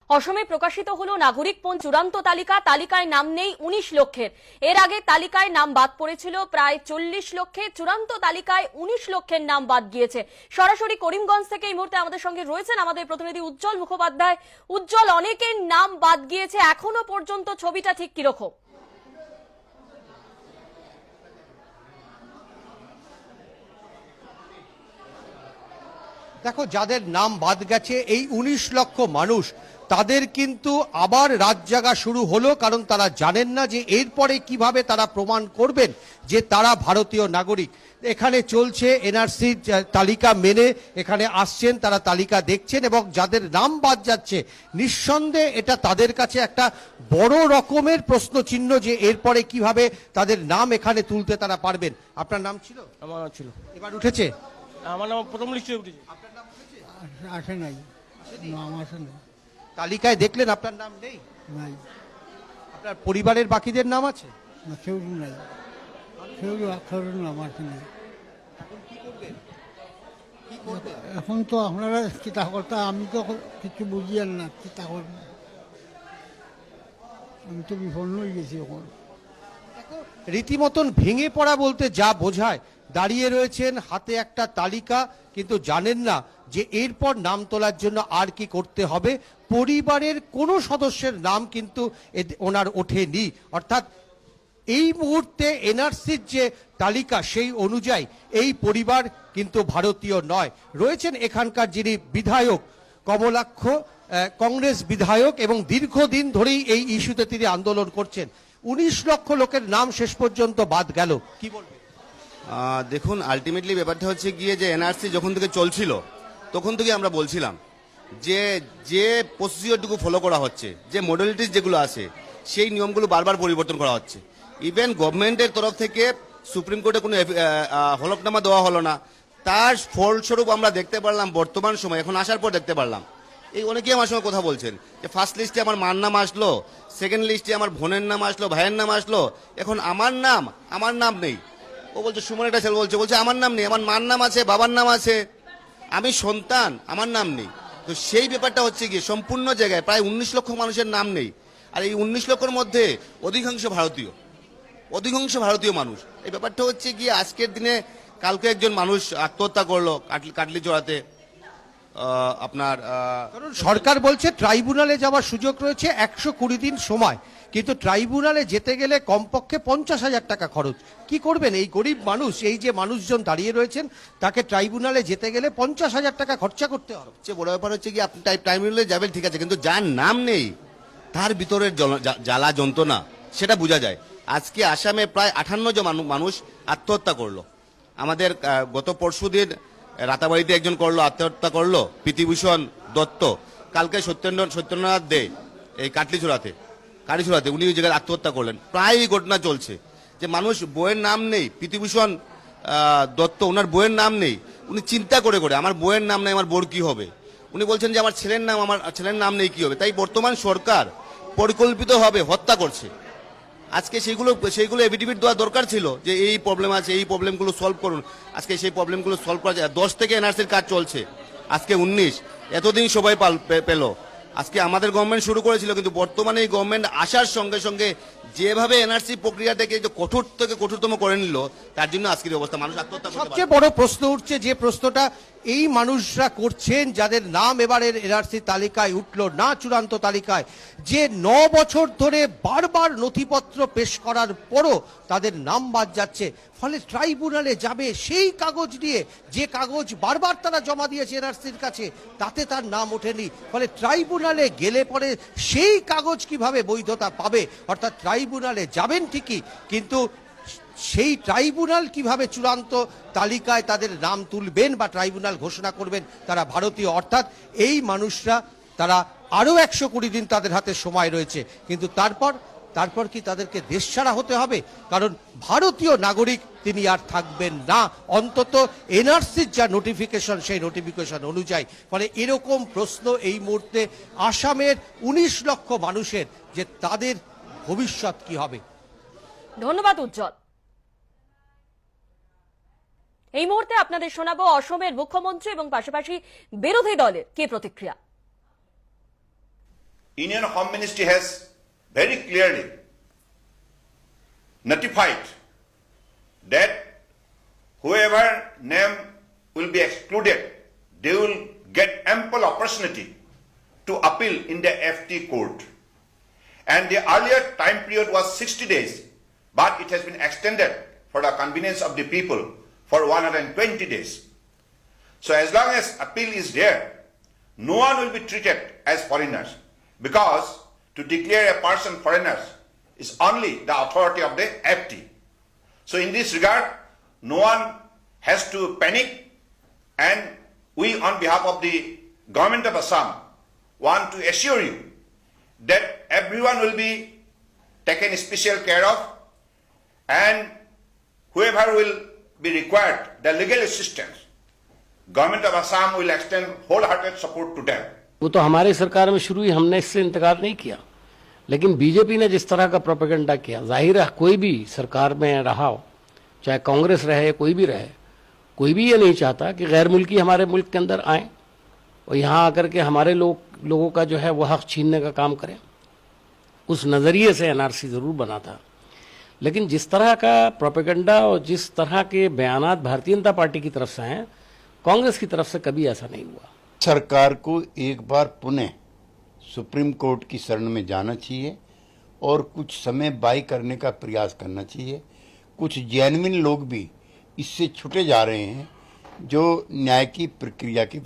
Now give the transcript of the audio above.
অসমে প্রকাশিত হলো নাগরিকপঞ্জ চূড়ান্ত তালিকায় নাম নেই ১৯ লক্ষের। এর আগে তালিকায় নাম বাদ পড়েছিল প্রায় ৪০ লক্ষের। চূড়ান্ত তালিকায় ১৯ লক্ষের নাম বাদ গিয়েছে। সরাসরি করিমগঞ্জ থেকে এই মুহূর্তে আমাদের সঙ্গে রয়েছেন আমাদের প্রতিনিধি উজ্জ্বল মুখোপাধ্যায়। উজ্জ্বল, অনেকের নাম বাদ গিয়েছে, এখনো পর্যন্ত ছবিটা ঠিক কিরকম? দেখো, যাদের নাম বাদ গেছে এই ১৯ লক্ষ মানুষ, তাদের কিন্তু আবার রাত জাগা শুরু হলো, কারণ তারা জানেন না যে এরপরে কিভাবে তারা প্রমাণ করবেন যে তারা ভারতীয় নাগরিক। এখানে চলছে এনআরসি তালিকা মেনে এখানে আসছেন, তারা তালিকা দেখছেন এবং যাদের নাম বাদ যাচ্ছে নিঃসন্দেহে এটা তাদের কাছে একটা বড় রকমের প্রশ্নচিহ্ন যে এরপরে কিভাবে তাদের নাম এখানে তুলতে তারা পারবেন। আপনার নাম ছিল? আমার নাম ছিল। এবার উঠেছে? আমার নাম প্রথম লিস্টে উঠেছে। আসে নাই, নাম আসে নাই। তালিকায় দেখলেন আপনার নাম নেই? নাই, আপনার পরিবারের বাকিদের নাম আছে? না, কেউ নাই, কেউ নাম আসে নাই। এখন কি করবেন? কি করবেন? এখন তো আপনারা চিন্তা করতে, আমি তো কিছু বুঝিয়েন না, চিন্তা করব। আমি তো বিপন্ন হয়ে গেছি এখন। রীতিমতন ভেঙে পড়া বলতে যা বোঝায়, দাঁড়িয়ে রয়েছেন হাতে একটা তালিকা, কিন্তু জানেন না যে এরপর নাম তোলার জন্য আর কি করতে হবে। পরিবারের কোনো সদস্যের নাম কিন্তু ওনার ওঠেনি, অর্থাৎ এই মুহূর্তে এনআরসির যে তালিকা সেই অনুযায়ী এই পরিবার কিন্তু ভারতীয় নয়। রয়েছেন এখানকার যিনি বিধায়ক কমলাক্ষ, কংগ্রেস বিধায়ক, এবং দীর্ঘদিন ধরেই এই ইস্যুতে তিনি আন্দোলন করছেন। ১৯ লক্ষ লোকের নাম শেষ পর্যন্ত বাদ গেল, কি বলবেন? দেখুন, আলটিমেটলি ব্যাপারটা হচ্ছে গিয়ে যে এনআরসি যখন থেকে চলছিল তখন থেকে আমরা বলছিলাম যে যে প্রসিডিওরটুকু ফলো করা হচ্ছে, যে মডেলিটিস যেগুলো আছে সেই নিয়মগুলো বারবার পরিবর্তন করা হচ্ছে। ইভেন গভর্নমেন্টের তরফ থেকে সুপ্রিম কোর্টে কোনো হলফনামা দেওয়া হলো না। তার ফলস্বরূপ আমরা দেখতে পারলাম বর্তমান সময়, এখন আসার পর দেখতে পারলাম এই অনেকেই আমার সঙ্গে কথা বলছেন যে ফার্স্ট লিস্টে আমার মার নাম আসলো, সেকেন্ড লিস্টে আমার বোনের নাম আসলো, ভাইয়ের নাম আসলো, এখন আমার নাম নেই। ও বলছে, সুমন একটা ছেলে বলছে আমার নাম নেই, আমার মার নাম আছে, বাবার নাম আছে, আমি সন্তান, আমার নাম নেই। তো সেই ব্যাপারটা হচ্ছে গিয়ে সম্পূর্ণ জায়গায় প্রায় ১৯ লক্ষ মানুষের নাম নেই। আর এই ১৯ লক্ষের মধ্যে অধিকাংশ ভারতীয় মানুষ। এই ব্যাপারটা হচ্ছে গিয়ে আজকের দিনে কালকে একজন মানুষ আত্মহত্যা করলো কাটলিচড়াতে। আপনার কারণ সরকার বলছে ট্রাইব্যুনালে যাওয়ার সুযোগ রয়েছে, ১২০ দিন সময়, কিন্তু ট্রাইব্যুনালে যেতে গেলে কমপক্ষে ৫০,০০০ টাকা খরচ। কি করবেন এই গরিব মানুষ? এই যে মানুষজন দাঁড়িয়ে রয়েছেন, তাকে ট্রাইব্যুনালে যেতে গেলে ৫০,০০০ টাকা খরচা করতে হবে। সবচেয়ে বড় ব্যাপার হচ্ছে কি, আপনি ট্রাইব্যুনালে যাবেন ঠিক আছে, কিন্তু যার নাম নেই তার ভিতরের জ্বালা যন্ত্রণা সেটা বোঝা যায়। আজকে আসামে প্রায় ৫৮ জন মানুষ আত্মহত্যা করলো। আমাদের গত পরশুদিন রাতাবাড়িতে একজন আত্মহত্যা করলো, প্রীতিভূষণ দত্ত। কালকে সত্যেন্দ্রনাথ দে এই কাটিছড়াতে উনি ওই জায়গায় আত্মহত্যা করলেন। প্রায় এই ঘটনা চলছে যে মানুষ বইয়ের নাম নেই। প্রীতিভূষণ দত্ত, ওনার বইয়ের নাম নেই, উনি চিন্তা করে আমার বইয়ের নাম নেই, আমার বোর কি হবে। উনি বলছেন যে আমার ছেলের নাম নেই, কি হবে। তাই বর্তমান সরকার পরিকল্পিতভাবে হত্যা করছে। আজকে সেইগুলো এফিডেভিট দেওয়া দরকার ছিল যে এই প্রবলেম আছে, এই প্রবলেমগুলো সলভ করুন। আজকে সেই প্রবলেমগুলো সলভ করা যায়। 10 থেকে এনআরসির কাজ চলছে, আজকে 19। এতদিন সবাই পেল। আজকে আমাদের গভর্নমেন্ট শুরু করেছিল, কিন্তু বর্তমানে এই গভর্নমেন্ট আসার সঙ্গে সঙ্গে যেভাবে এনআরসি প্রক্রিয়াটাকে কঠোর থেকে কঠোরতম করে নিল, তার জন্য আজকের অবস্থা। মানুষ আত্মহত্যা করতে পারে। সবচেয়ে বড় প্রশ্ন উঠছে, যে প্রশ্নটা এই মানুষরা করছেন যাদের নাম এবারের এনআরসি তালিকায় উঠল না, চূড়ান্ত তালিকায়, যে 9 বছর ধরে বারবার নথিপত্র পেশ করার পরও তাদের নাম বাদ যাচ্ছে। ফলে ট্রাইব্যুনালে যাবে সেই কাগজ নিয়ে, যে কাগজ বারবার তারা জমা দিয়েছে এনআরসির কাছে, তাতে তার নাম ওঠেনি। ফলে ট্রাইব্যুনালে গেলে পরে সেই কাগজ কিভাবে বৈধতা পাবে? অর্থাৎ ট্রাইব্যুনালে যাবেন ঠিকই, কিন্তু সেই ট্রাইব্যুনাল কিভাবে চূড়ান্ত তালিকায় তাদের নাম তুলবেন বা ট্রাইব্যুনাল ঘোষণা করবেন তারা ভারতীয়? অর্থাৎ এই মানুষরা, তারা আরও ১২০ দিন তাদের হাতে সময় রয়েছে, কিন্তু তারপর কি তাদেরকে দেশছাড়া হতে হবে? কারণ ভারতীয় নাগরিক তিনি আর থাকবেন না, অন্তত এনআরসির যা নোটিফিকেশন সেই নোটিফিকেশন অনুযায়ী। ফলে এরকম প্রশ্ন এই মুহূর্তে আসামের ১৯ লক্ষ মানুষের, যে তাদের ভবিষ্যৎ কি হবে। ধন্যবাদ উজ্জ্বল। এই মুহূর্তে আপনাদের শোনাবো অসমের মুখ্যমন্ত্রী এবং পাশাপাশি বিরোধী দলের কি প্রতিক্রিয়া। Indian Home Ministry has very clearly notified that whoever name will be excluded, they will get ample opportunity to appeal in the FT court. And the earlier time period was 60 days, but it has been extended for the convenience of the people for 120 days. So as long as appeal is there, no one will be treated as foreigners, because to declare a person foreigners is only the authority of the FT. So in this regard, no one has to panic, and we on behalf of the government of Assam want to assure you that everyone will be taken special care of, and whoever will be required the legal assistance, government of Assam will extend wholehearted support to them. वो तो हमारे सरकार में शुरू ही हमने इससे इंतकार नहीं किया, लेकिन बीजेपी ने जिस तरह का प्रोपेगेंडा किया, जाहिर है कोई भी सरकार में रहा हो, चाहे कांग्रेस रहे कोई भी रहे, कोई भी ये नहीं चाहता कि गैर मुल्की हमारे मुल्क के अंदर आए और यहाँ आकर के हमारे लोगों का जो है वो हक छीनने का काम करें। उस नज़रिए से एनआरसी ज़रूर बना था, लेकिन जिस तरह का प्रोपेगेंडा और जिस तरह के बयानात भारतीय जनता पार्टी की तरफ से हैं, कांग्रेस की तरफ से कभी ऐसा नहीं हुआ। सरकार को एक बार पुनः सुप्रीम कोर्ट की शरण में जाना चाहिए और कुछ समय बाई करने का प्रयास करना चाहिए। कुछ जेन्युइन लोग भी इससे छूटे जा रहे हैं जो न्याय की प्रक्रिया के